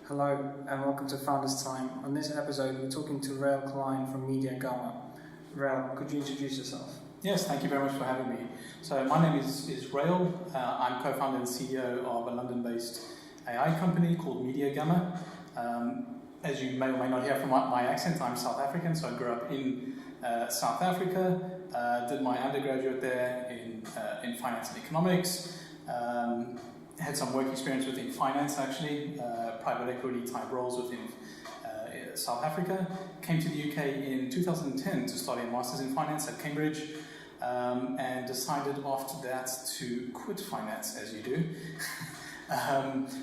Hello and welcome to Founders Time. On this episode, we're talking to Rael Cline from MediaGamma. Rael, could you introduce yourself? Yes, thank you very much for having me. So my name is Rael. I'm co-founder and CEO of a London-based AI company called MediaGamma. As you may or may not hear from my accent, I'm South African, so I grew up in South Africa, did my undergraduate there in finance and economics, had some work experience within finance actually, private equity type roles within South Africa, came to the UK in 2010 to study a master's in finance at Cambridge, and decided after that to quit finance, as you do.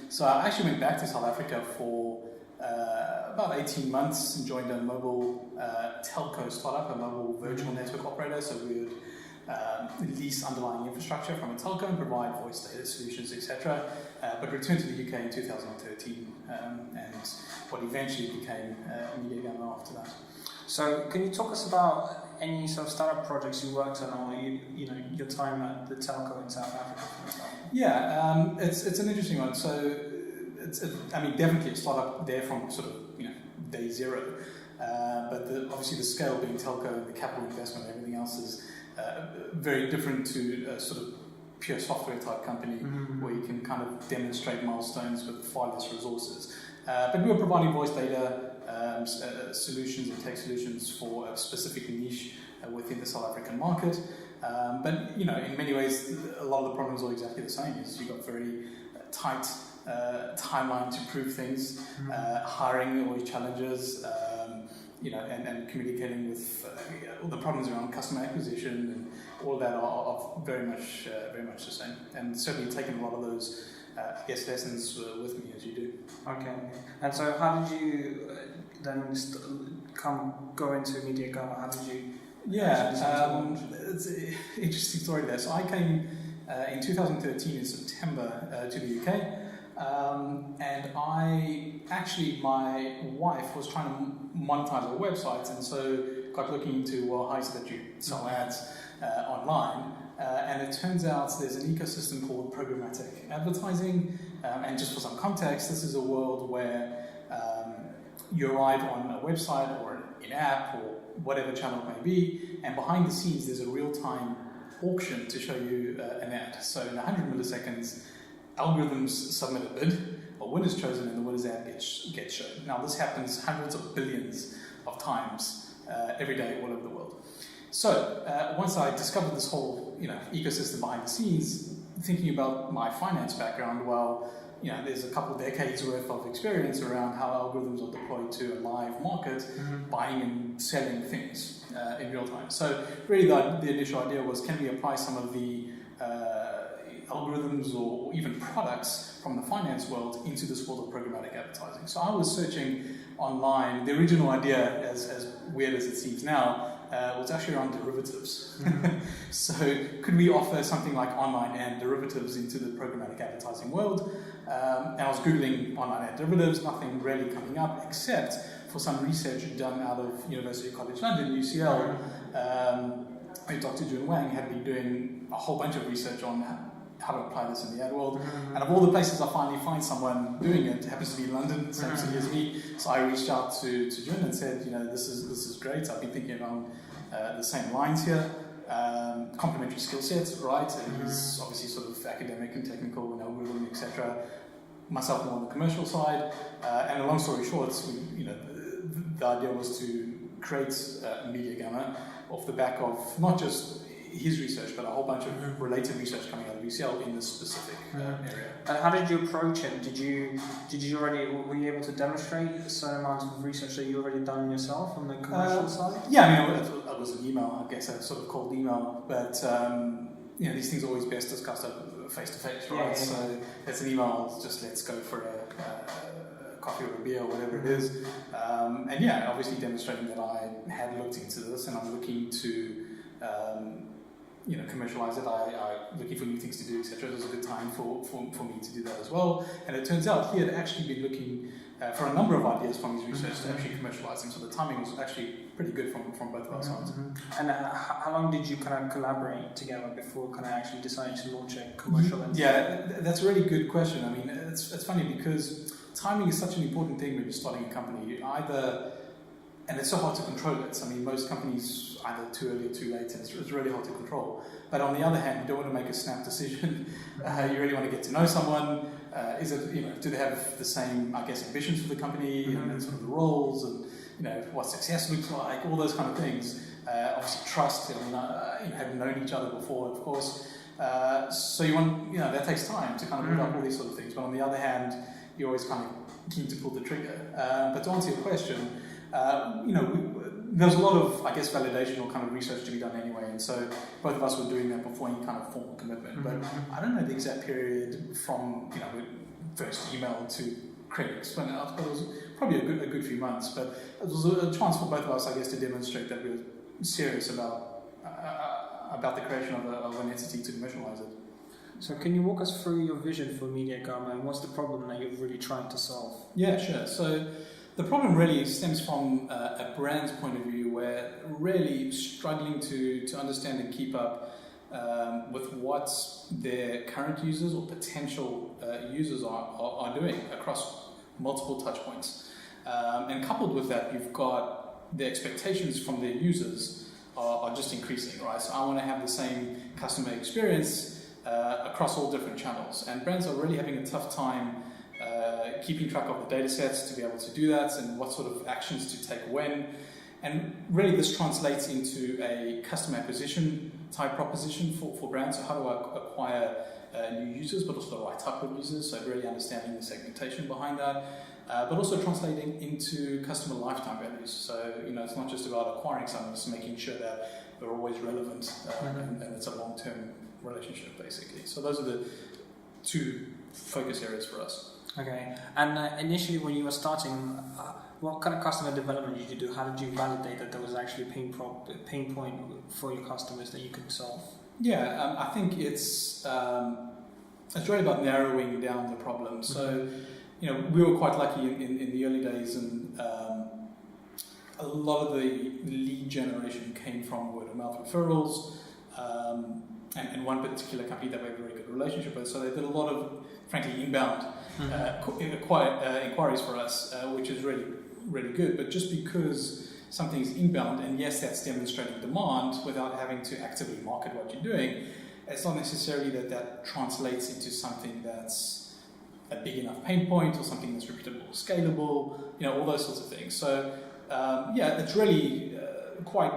So I actually went back to South Africa for about 18 months and joined a mobile telco startup, a mobile virtual network operator. So we would lease underlying infrastructure from a telco and provide voice data solutions, etc. But returned to the UK in 2013, and what eventually became MediaGamma after that. So can you talk us about any sort of startup projects you worked on, or your time at the telco in South Africa, for example? Yeah, it's an interesting one. So definitely a startup there from sort of day zero. But obviously the scale being telco and the capital investment and everything else is very different to a sort of pure software type company where you can kind of demonstrate milestones with far less resources. But we were providing voice data solutions and tech solutions for a specific niche within the South African market. But in many ways, a lot of the problems are exactly the same. Is you've got very tight timeline to prove things, hiring always challenges, and communicating with all the problems around customer acquisition and all that are very much the same. And certainly taken a lot of those lessons with me as you do. Okay. And so how did you then go into MediaGamma? How did you? Yeah, it's an interesting story there. So I came in 2013 in September to the UK. And my wife was trying to monetize her website, and so got looking into, how is it that you sell ads online? And it turns out there's an ecosystem called programmatic advertising. And just for some context, this is a world where you arrive on a website or an app or whatever channel it may be, and behind the scenes there's a real-time auction to show you an ad. So in 100 milliseconds, algorithms submit a bid, a winner is chosen, and the winner's ad gets shown. Now, this happens hundreds of billions of times every day all over the world. So once I discovered this whole ecosystem behind the scenes, thinking about my finance background, there's a couple of decades worth of experience around how algorithms are deployed to a live market, buying and selling things in real time. So really the initial idea was, can we apply some of the algorithms or even products from the finance world into this world of programmatic advertising? So I was searching online. The original idea, as weird as it seems now, was actually around derivatives. So could we offer something like online ad derivatives into the programmatic advertising world? And I was Googling online ad derivatives, nothing really coming up except for some research done out of University College London, UCL, where Dr. Jun Wang had been doing a whole bunch of research on how to apply this in the ad world. And of all the places I finally find someone doing it, happens to be in London, same city as me. So I reached out to Jun and said, this is great. I've been thinking along the same lines here. Complementary skill sets, right? And he's obviously sort of academic and technical and algorithm, etc. Myself more on the commercial side. And a long story short, the idea was to create MediaGamma off the back of not just his research, but a whole bunch of related research coming out of UCL in this specific area. And how did you approach it? Were you able to demonstrate a certain amount of research that you already done yourself on the commercial side? Yeah, it was an email, I guess, a sort of cold email, but these things are always best discussed face to face, right? Yeah. So it's an email, just let's go for a coffee or a beer or whatever it is. Obviously demonstrating that I had looked into this and I'm looking to commercialize it. I'm looking for new things to do, etc. It was a good time for me to do that as well. And it turns out he had actually been looking for a number of ideas from his research to actually commercialize them. So the timing was actually pretty good from both of our sides. And how long did you kind of collaborate together before kind of actually deciding to launch a commercial entity? Yeah, that's a really good question. I mean, it's funny because timing is such an important thing when you're starting a company. You either, and it's so hard to control it. I mean, most companies either too early or too late, and it's really hard to control. But on the other hand, you don't want to make a snap decision. You really want to get to know someone. Is it, do they have the same, I guess, ambitions for the company and sort of the roles and, what success looks like, all those kind of things. Obviously trust, have known each other before, of course. So you want, that takes time to kind of build up all these sort of things. But on the other hand, you're always kind of keen to pull the trigger. But to answer your question, there's a lot of, I guess, validation or kind of research to be done anyway. And so both of us were doing that before any kind of formal commitment. But I don't know the exact period from, first email to creating spin out, but it was probably a good few months. But it was a chance for both of us, I guess, to demonstrate that we were serious about the creation of an entity to commercialize it. So can you walk us through your vision for MediaGamma and what's the problem that you're really trying to solve? Yeah, sure. So the problem really stems from a brand's point of view, where really struggling to understand and keep up with what their current users or potential users are doing across multiple touch points. And coupled with that, you've got the expectations from their users are just increasing, right? So I want to have the same customer experience across all different channels. And brands are really having a tough time keeping track of the data sets to be able to do that and what sort of actions to take when. And really this translates into a customer acquisition type proposition for brands. So how do I acquire new users, but also the right type of users? So really understanding the segmentation behind that, but also translating into customer lifetime values. So, it's not just about acquiring someone, it's making sure that they're always relevant and it's a long-term relationship, basically. So those are the two focus areas for us. Okay, and initially when you were starting, what kind of customer development did you do? How did you validate that there was actually a pain point for your customers that you could solve? Yeah, I think it's really about narrowing down the problem. So, we were quite lucky in the early days, and a lot of the lead generation came from word of mouth referrals, and one particular company that we have a very good relationship with. So they did a lot of, frankly, inbound inquiries for us, which is really, really good. But just because something is inbound, and yes, that's demonstrating demand without having to actively market what you're doing, it's not necessarily that translates into something that's a big enough pain point or something that's repeatable, scalable, all those sorts of things. So, it's really quite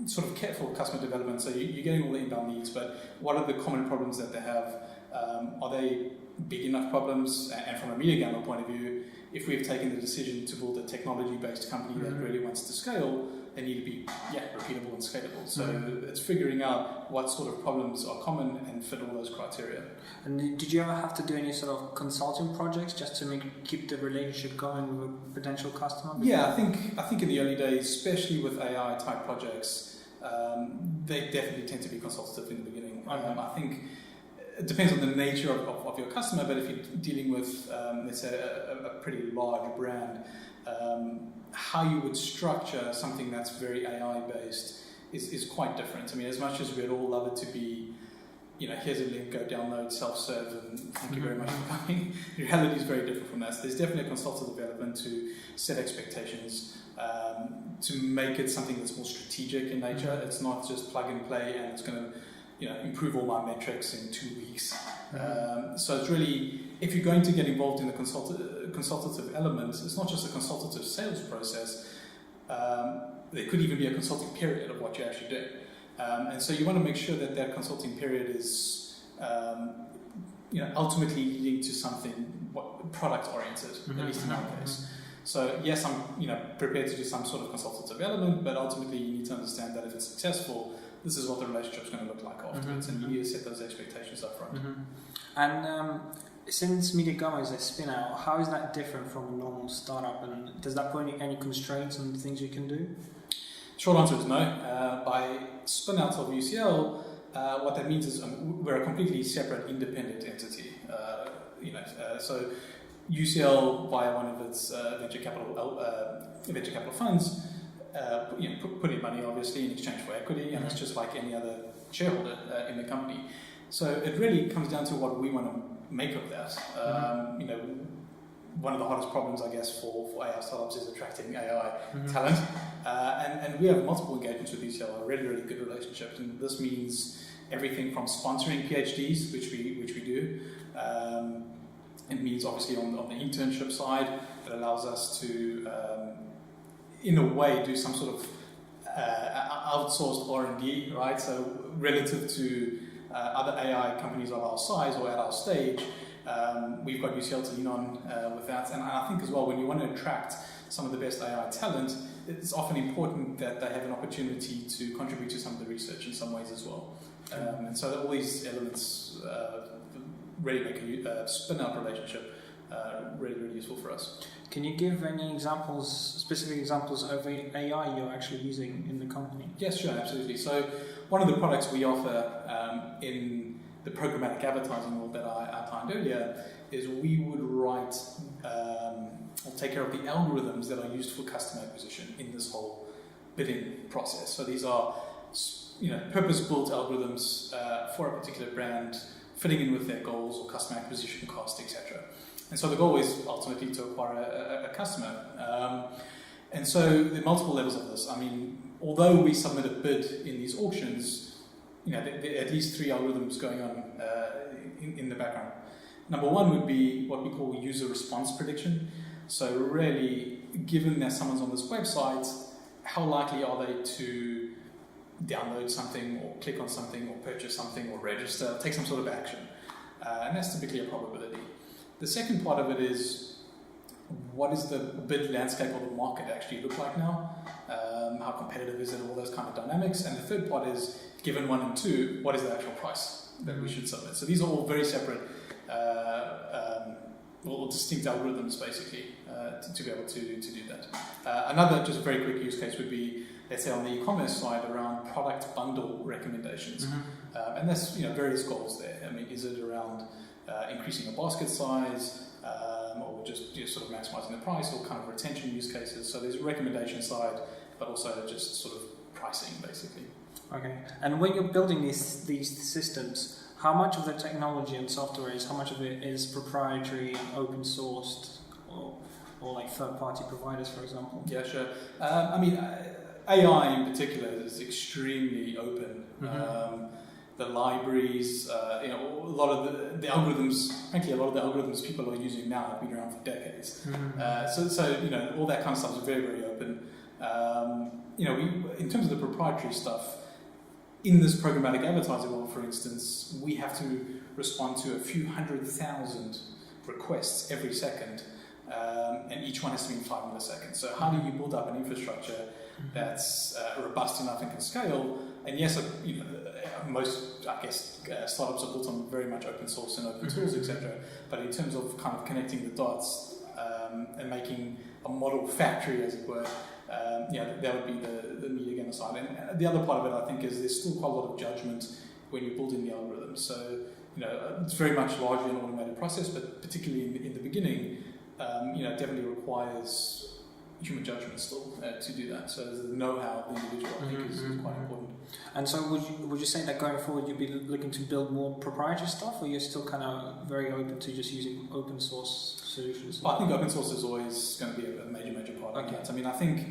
sort of careful customer development. So you're getting all the inbound needs, but what are the common problems that they have? Are they big enough problems? And from a MediaGamma point of view, if we've taken the decision to build a technology-based company that really wants to scale, they need to be repeatable and scalable. So it's figuring out what sort of problems are common and fit all those criteria. And did you ever have to do any sort of consulting projects just to keep the relationship going with a potential customer? Yeah, I think in the early days, especially with AI type projects, they definitely tend to be consultative in the beginning. I think it depends on the nature of your customer, but if you're dealing with, let's say, a pretty large brand, how you would structure something that's very AI-based is quite different. I mean, as much as we'd all love it to be, here's a link, go download, self-serve, and thank you very much for coming, the reality is very different from that. So there's definitely a consultative element to set expectations, to make it something that's more strategic in nature. It's not just plug and play and it's going to improve all my metrics in 2 weeks. So it's really, if you're going to get involved in the consultative element, it's not just a consultative sales process. There could even be a consulting period of what you're actually doing. And so you want to make sure that consulting period is, ultimately leading to something product-oriented, at least in our case. So yes, I'm prepared to do some sort of consultative element, but ultimately you need to understand that if it's successful, this is what the relationship's going to look like afterwards, and you need to set those expectations up front. And since MediaGamma is a spin-out, how is that different from a normal startup, and does that put any constraints on the things you can do? Short answer is no. By spin-out of UCL, what that means is we're a completely separate, independent entity. So UCL, via one of its venture capital funds, put in money obviously in exchange for equity, and it's just like any other shareholder in the company. So it really comes down to what we want to make of that. one of the hardest problems, I guess, for AI startups is attracting AI talent. And we have multiple engagements with UCL, really, really good relationships. And this means everything from sponsoring PhDs, which we do. It means obviously on the internship side, it allows us to, in a way, do some sort of outsourced R&D, right? So relative to other AI companies of our size or at our stage, we've got UCL to lean on with that. And I think as well, when you want to attract some of the best AI talent, it's often important that they have an opportunity to contribute to some of the research in some ways as well. And so all these elements really make a spin-out relationship really, really useful for us. Can you give any examples, specific examples of AI you're actually using in the company? Yes, sure, absolutely. So one of the products we offer in the programmatic advertising world that I outlined earlier is we would write or take care of the algorithms that are used for customer acquisition in this whole bidding process. So these are purpose-built algorithms for a particular brand, fitting in with their goals or customer acquisition cost, etc. And so the goal is ultimately to acquire a customer. And so there are multiple levels of this. I mean, although we submit a bid in these auctions, there are at least 3 algorithms going on in the background. Number one would be what we call user response prediction. So really, given that someone's on this website, how likely are they to download something or click on something or purchase something or register, take some sort of action? And that's typically a probability. The second part of it is, what is the bid landscape or the market actually look like now? How competitive is it? All those kind of dynamics. And the third part is, given 1 and 2, what is the actual price that we should submit? So these are all very separate or distinct algorithms, basically, to be able to do that. Another just very quick use case would be, let's say on the e-commerce side, around product bundle recommendations. And there's various goals there. I mean, is it around increasing a basket size, or just sort of maximizing the price, or kind of retention use cases? So there's a recommendation side, but also just sort of pricing, basically. Okay. And when you're building these systems, how much of the technology and software how much of it is proprietary, open sourced, or like third-party providers, for example? Yeah, sure. I mean, AI in particular is extremely open. The libraries, a lot of the algorithms, frankly, a lot of the algorithms people are using now have been around for decades. So all that kind of stuff is very, very open. In terms of the proprietary stuff, in this programmatic advertising world, for instance, we have to respond to a few 100,000 requests every second, and each one has to be in 5 milliseconds. So how do you build up an infrastructure that's robust enough and can scale? And yes, most, I guess, startups are built on very much open source and open tools, etc. But in terms of kind of connecting the dots and making a model factory, as it were, that would be the MediaGamma side. And the other part of it, I think, is there's still quite a lot of judgment when you're building the algorithms. So, it's very much largely an automated process, but particularly in the beginning, definitely requires human judgment still to do that. So the know-how of the individual, I think, is quite important. And so would you say that going forward you'd be looking to build more proprietary stuff, or you're still kind of very open to just using open source solutions? Well, I think open source is always going to be a major part of that. I mean, I think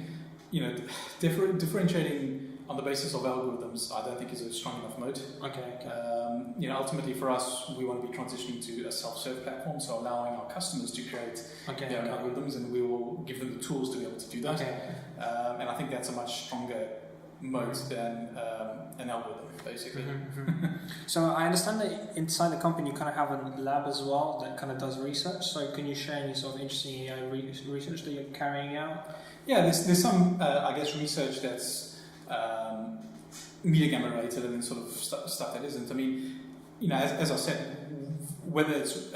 differentiating on the basis of algorithms, I don't think is a strong enough moat. Ultimately for us, we want to be transitioning to a self-serve platform, so allowing our customers to create their own algorithms, and we will give them the tools to be able to do that. And I think that's a much stronger moat than an algorithm, basically. So I understand that inside the company you kind of have a lab as well that kind of does research. So can you share any sort of interesting AI research that you're carrying out? Yeah, there's some research that's MediaGamma related and then sort of stuff that isn't. I mean, as I said, whether it's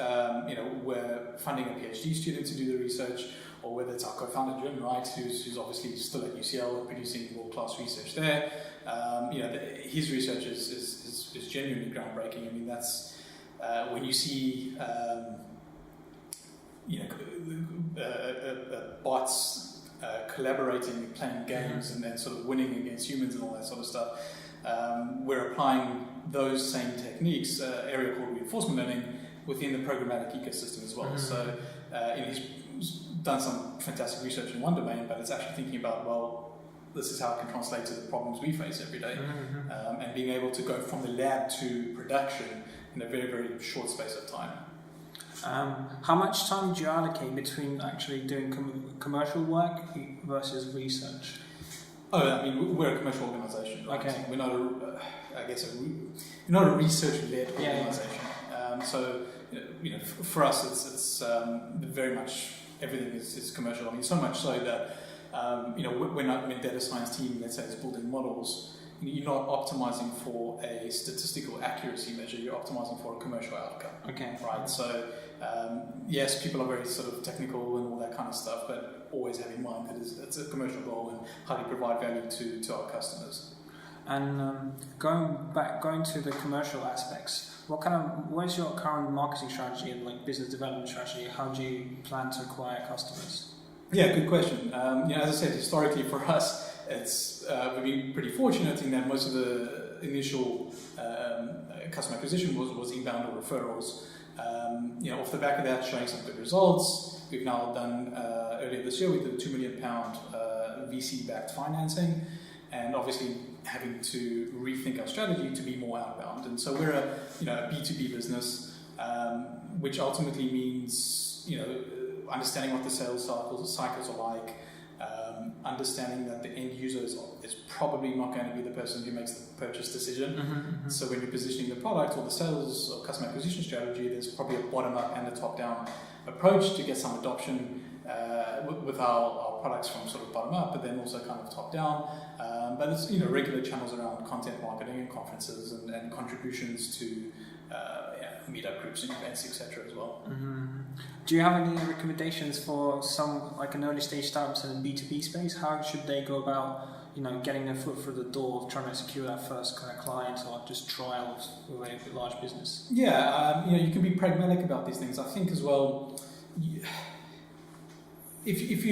we're funding a PhD student to do the research, or whether it's our co-founder Jim, right, who's obviously still at UCL and producing world-class research there. His research is genuinely groundbreaking. I mean, that's when you see bots collaborating, playing games, and then sort of winning against humans and all that sort of stuff. We're applying those same techniques, area called reinforcement learning, within the programmatic ecosystem as well. So he's done some fantastic research in one domain, but it's actually thinking about, well, this is how it can translate to the problems we face every day, and being able to go from the lab to production in a very, very short space of time. How much time do you allocate between actually doing commercial work versus research? Oh, I mean, we're a commercial organisation, right? Okay. We're not a research-led organisation. So, for us, it's very much everything is commercial. I mean, so much so that when a data science team, let's say, is building models, you're not optimizing for a statistical accuracy measure. You're optimizing for a commercial outcome. Okay. Right. So, yes, people are very sort of technical and all that kind of stuff, but always have in mind that it's a commercial goal and how do you provide value to our customers. And going to the commercial aspects, what is your current marketing strategy and like business development strategy? How do you plan to acquire customers? Yeah, good question. As I said, historically for us, we've been pretty fortunate in that most of the initial customer acquisition was inbound or referrals. Off the back of that, showing some good results. We've now done earlier this year we did a £2 million VC-backed financing, and obviously having to rethink our strategy to be more outbound. And so we're a B2B business, which ultimately means understanding what the sales cycles are like, understanding that the end user is probably not going to be the person who makes the purchase decision. So when you're positioning the product or the sales or customer acquisition strategy, there's probably a bottom-up and a top-down approach to get some adoption with our products from sort of bottom-up, but then also kind of top-down. But it's regular channels around content marketing and conferences and contributions to meetup groups and events, etc. as well. Do you have any recommendations for some like an early stage startups in the B2B space? How should they go about getting their foot through the door of trying to secure that first kind of client or just trials with a large business? Yeah, you can be pragmatic about these things. I think as well, if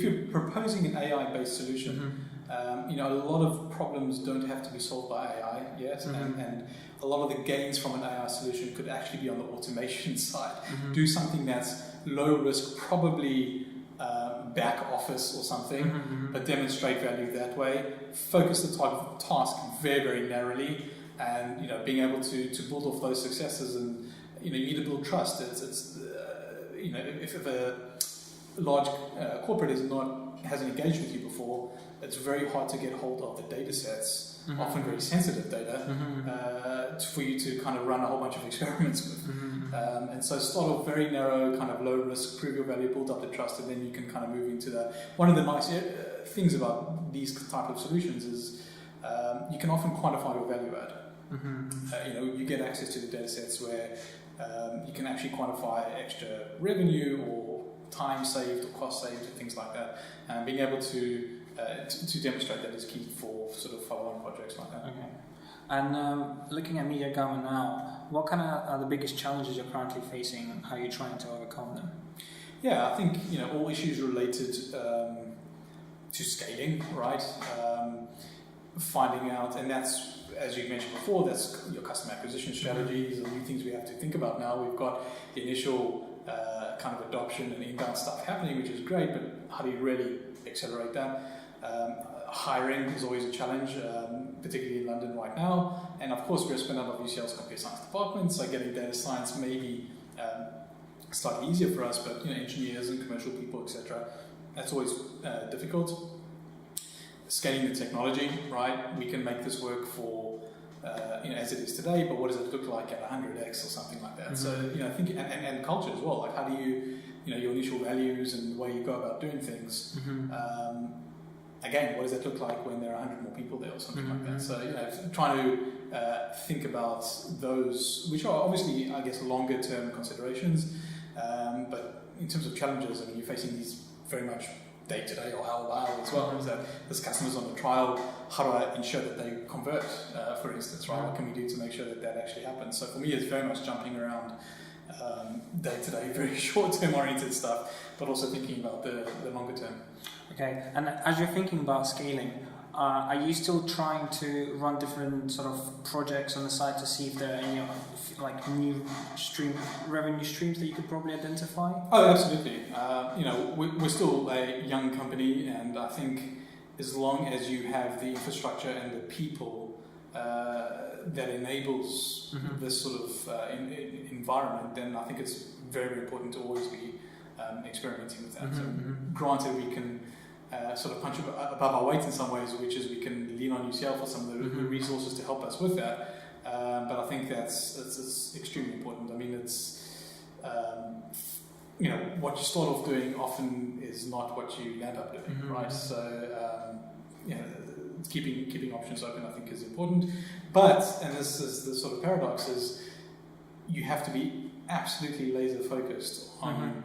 you're proposing an AI-based solution, a lot of problems don't have to be solved by AI, yes, and a lot of the gains from an AI solution could actually be on the automation side. Do something that's low risk, probably back office or something, but demonstrate value that way. Focus the type of task very, very narrowly, and being able to build off those successes, and you need to build trust. If a large corporate hasn't engaged with you before, it's very hard to get hold of the data sets, often very sensitive data, for you to kind of run a whole bunch of experiments with. And so start off very narrow, kind of low risk, prove your value, build up the trust, and then you can kind of move into that. One of the nice things about these type of solutions is you can often quantify your value add. You get access to the data sets where you can actually quantify extra revenue or time saved or cost saved and things like that, and being able to demonstrate that is key for sort of follow-on projects like that. Okay. And looking at MediaGamma now, what kind of are the biggest challenges you're currently facing, and how are you trying to overcome them? Yeah, I think all issues related to scaling, right? Finding out, and that's, as you mentioned before, that's your customer acquisition strategies and new things we have to think about now. We've got the initial kind of adoption and inbound stuff happening, which is great, but how do you really accelerate that? Hiring is always a challenge, particularly in London right now. And of course, we're spinning up of UCL's computer science department, so getting data science may be slightly easier for us, but engineers and commercial people, etc., that's always difficult. Scaling the technology, right? We can make this work for as it is today, but what does it look like at 100x or something like that? So I think and culture as well. Like how do you your initial values and the way you go about doing things. Again, what does that look like when there are 100 more people there or something like that? So trying to think about those, which are obviously, I guess, longer term considerations, but in terms of challenges, I mean, you're facing these very much day to day or hour by hour as well. Is that there's customers on the trial, how do I ensure that they convert, for instance, right? What can we do to make sure that actually happens? So for me, it's very much jumping around day to day, very short term oriented stuff, but also thinking about the longer term. Okay, and as you're thinking about scaling, are you still trying to run different sort of projects on the side to see if there are any like new revenue streams that you could probably identify? Oh, absolutely. We're still a young company, and I think as long as you have the infrastructure and the people that enables this sort of environment, then I think it's very, very important to always be experimenting with that. So granted, we can sort of punch above our weight in some ways, which is we can lean on UCL for some of the resources to help us with that. But I think that's extremely important. I mean, it's what you start off doing often is not what you end up doing, right? So keeping options open, I think, is important. But, and this is the sort of paradox, is you have to be absolutely laser focused on,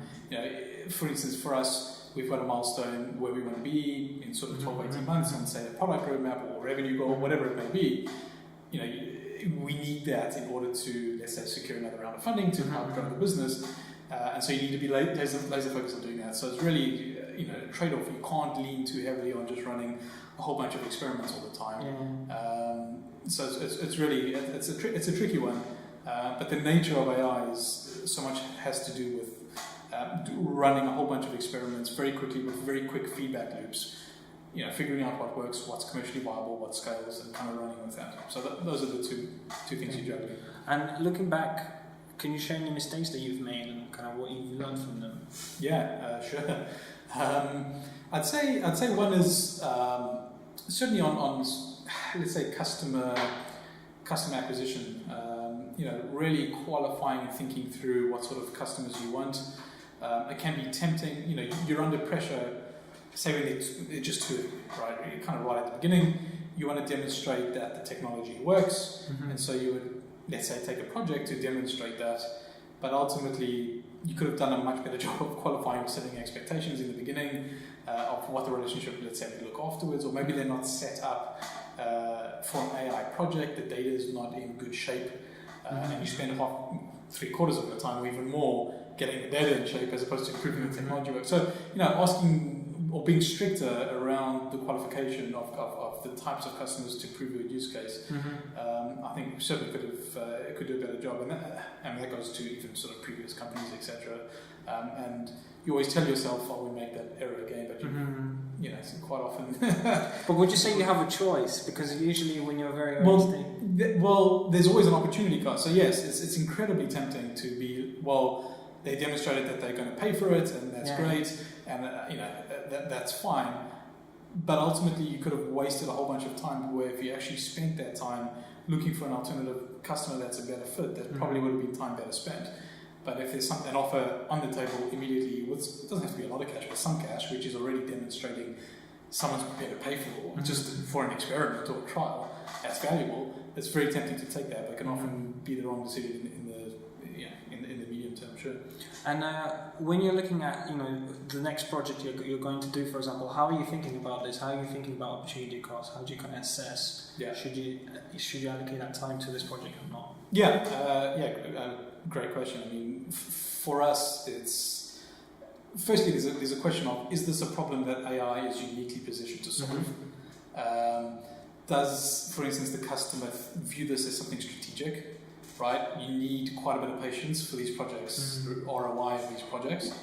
for instance, for us, we've got a milestone where we want to be in sort of 12, 18 months, and say a product roadmap or revenue goal, whatever it may be. We need that in order to, let's say, secure another round of funding to help grow the business. And so you need to be laser focused on doing that. So it's really, a trade-off. You can't lean too heavily on just running a whole bunch of experiments all the time. So it's really, it's a tricky one. But the nature of AI is so much has to do with running a whole bunch of experiments very quickly with very quick feedback loops. Figuring out what works, what's commercially viable, what scales, and kind of running with that. So those are the two things you're juggling. And looking back, can you share any mistakes that you've made and kind of what you've learned from them? Yeah, sure. I'd say one is certainly on let's say customer acquisition. Really qualifying and thinking through what sort of customers you want. It can be tempting. You're under pressure. Say when they're just too, right? You're kind of right at the beginning. You want to demonstrate that the technology works, and so you would, let's say, take a project to demonstrate that. But ultimately, you could have done a much better job of qualifying, setting expectations in the beginning of what the relationship, let's say, would look afterwards, or maybe they're not set up for an AI project. The data is not in good shape, and you spend three-quarters of your time, or even more, getting the data in shape as opposed to improving the technology work. So, asking or being stricter around the qualification of the types of customers to prove your use case, I think certainly could do a better job, and that goes to even sort of previous companies, etc. And you always tell yourself, "I will make that error again," but it's quite often. But would you say you have a choice? Because usually when you're very early there's always an opportunity cost. So yes, it's incredibly tempting to be they demonstrated that they're going to pay for it, and that's great, and that's fine. But ultimately, you could have wasted a whole bunch of time where if you actually spent that time looking for an alternative customer that's a better fit, that probably would have been time better spent. But if there's an offer on the table immediately, it doesn't have to be a lot of cash, but some cash, which is already demonstrating someone's prepared to pay for, just for an experiment or a trial, that's valuable. It's very tempting to take that, but can often be the wrong decision in the medium term, sure. And when you're looking at the next project you're going to do, for example, how are you thinking about this? How are you thinking about opportunity cost? How do you kind of assess? Should you allocate that time to this project or not? Great question. I mean, for us, it's firstly there's a question of, is this a problem that AI is uniquely positioned to solve? Does, for instance, the customer view this as something strategic? Right, you need quite a bit of patience for these projects, ROI of these projects.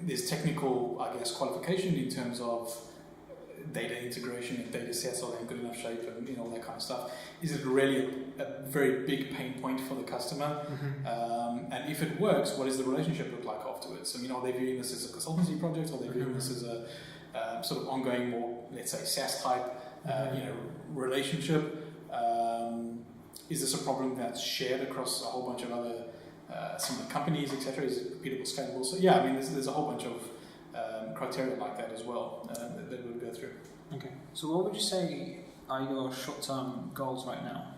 There's technical, I guess, qualification in terms of data integration and data sets, are they in good enough shape, and all that kind of stuff. Is it really a very big pain point for the customer? And if it works, what does the relationship look like afterwards? I mean, are they viewing this as a consultancy project? Are they viewing this as a sort of ongoing, more, let's say, SaaS type, relationship? Is this a problem that's shared across a whole bunch of other similar companies, etc.? Is it repeatable, scalable? So I mean, there's a whole bunch of criteria like that as well that we'll go through. Okay. So what would you say are your short-term goals right now?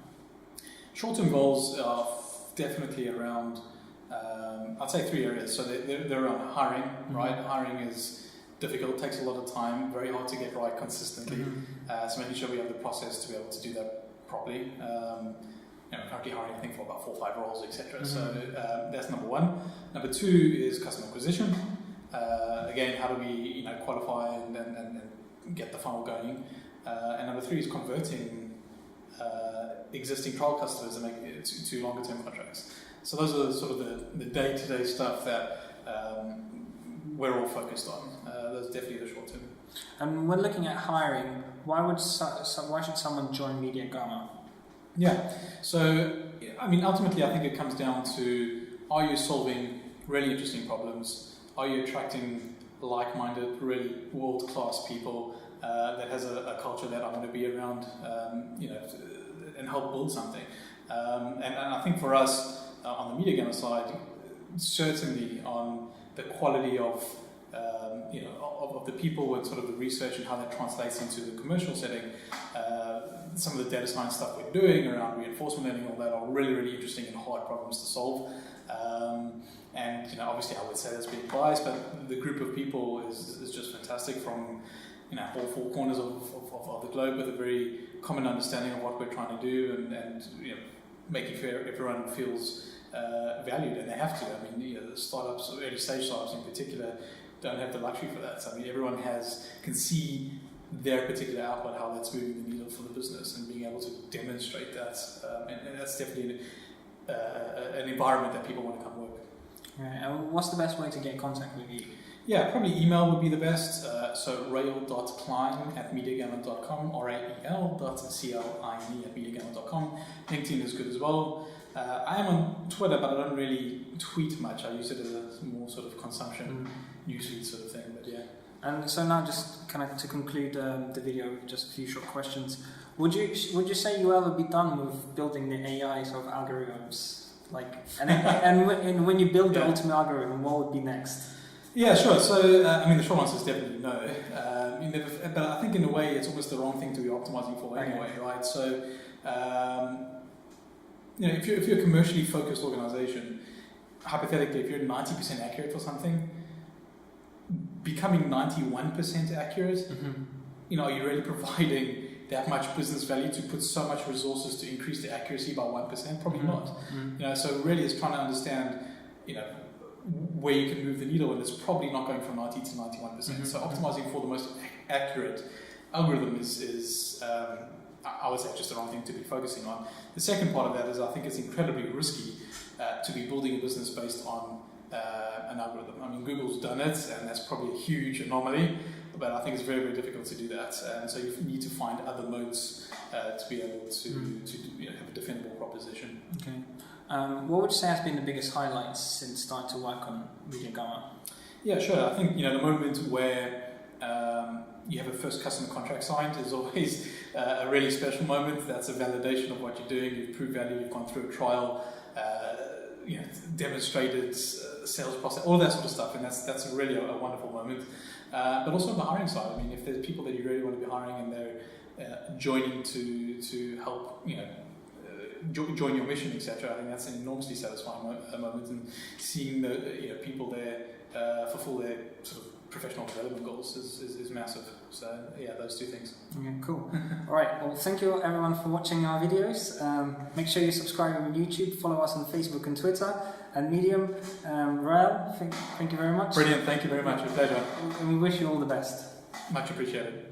Short-term goals are definitely around, I'd say 3 areas. So they're around hiring, right? Hiring is difficult, takes a lot of time, very hard to get right consistently. So making sure we have the process to be able to do that properly. Currently hiring, I think, for about 4 or 5 roles, etc. So that's number 1. Number 2 is customer acquisition. Again, how do we qualify and get the funnel going. And number 3 is converting existing trial customers and make it to longer term contracts. So those are sort of the day-to-day stuff that we're all focused on. That's definitely the short term. And when looking at hiring, why should someone join MediaGamma? Yeah, so I mean, ultimately, I think it comes down to: are you solving really interesting problems? Are you attracting like-minded, really world-class people that has a culture that I want to be around, and help build something? And I think for us on the MediaGamma side, certainly on the quality of the people and sort of the research and how that translates into the commercial setting. Some of the data science stuff we're doing around reinforcement learning and all that are really, really interesting and hard problems to solve. And obviously I would say that's being biased, but the group of people is just fantastic from all 4 corners of the globe, with a very common understanding of what we're trying to do, and making sure everyone feels valued, and they have to. I mean, the startups, early stage startups in particular, don't have the luxury for that. So, I mean, everyone can see their particular output, how that's moving the needle for the business, and being able to demonstrate that. And that's definitely an environment that people want to come work. Right. And what's the best way to get in contact with you? Yeah, probably email would be the best. So rael.cline@mediagamma.com, rael.cline@mediagamma.com. LinkedIn is good as well. I am on Twitter, but I don't really tweet much. I use it as a more sort of consumption newsfeed sort of thing. But yeah. And so now, just kind of to conclude the video, just a few short questions. Would you say you ever be done with building the AI sort of algorithms? Like, and when you build the ultimate algorithm, what would be next? Yeah, sure. So, I mean, the short answer is definitely no. But I think in a way it's almost the wrong thing to be optimizing for anyway, right? So, if you're a commercially focused organization, hypothetically, if you're 90% accurate for something, becoming 91% accurate, are you really providing that much business value to put so much resources to increase the accuracy by 1%? Probably not. So really it's trying to understand, where you can move the needle, and it's probably not going from 90 to 91%. So optimizing for the most accurate algorithm is I would say, just the wrong thing to be focusing on. The second part of that is I think it's incredibly risky to be building a business based on an algorithm. I mean, Google's done it, and that's probably a huge anomaly, but I think it's very, very difficult to do that. And so you need to find other modes to be able to have a defendable proposition. Okay. What would you say has been the biggest highlights since starting to work on MediaGamma? Yeah, sure. I think the moment where you have a first customer contract signed is always a really special moment. That's a validation of what you're doing. You've proved value. You've gone through a trial. Demonstrated sales process, all that sort of stuff, and that's really a wonderful moment. But also on the hiring side, I mean, if there's people that you really want to be hiring and they're joining to help, join your mission, etc. I think that's an enormously satisfying moment, and seeing the people there fulfill their sort of professional development goals is massive. So yeah, those two things. Okay, cool. All right. Well, thank you everyone for watching our videos. Make sure you subscribe on YouTube, follow us on Facebook and Twitter, and Medium. Rael, thank you very much. Brilliant. Thank you very much. A pleasure. And we wish you all the best. Much appreciated.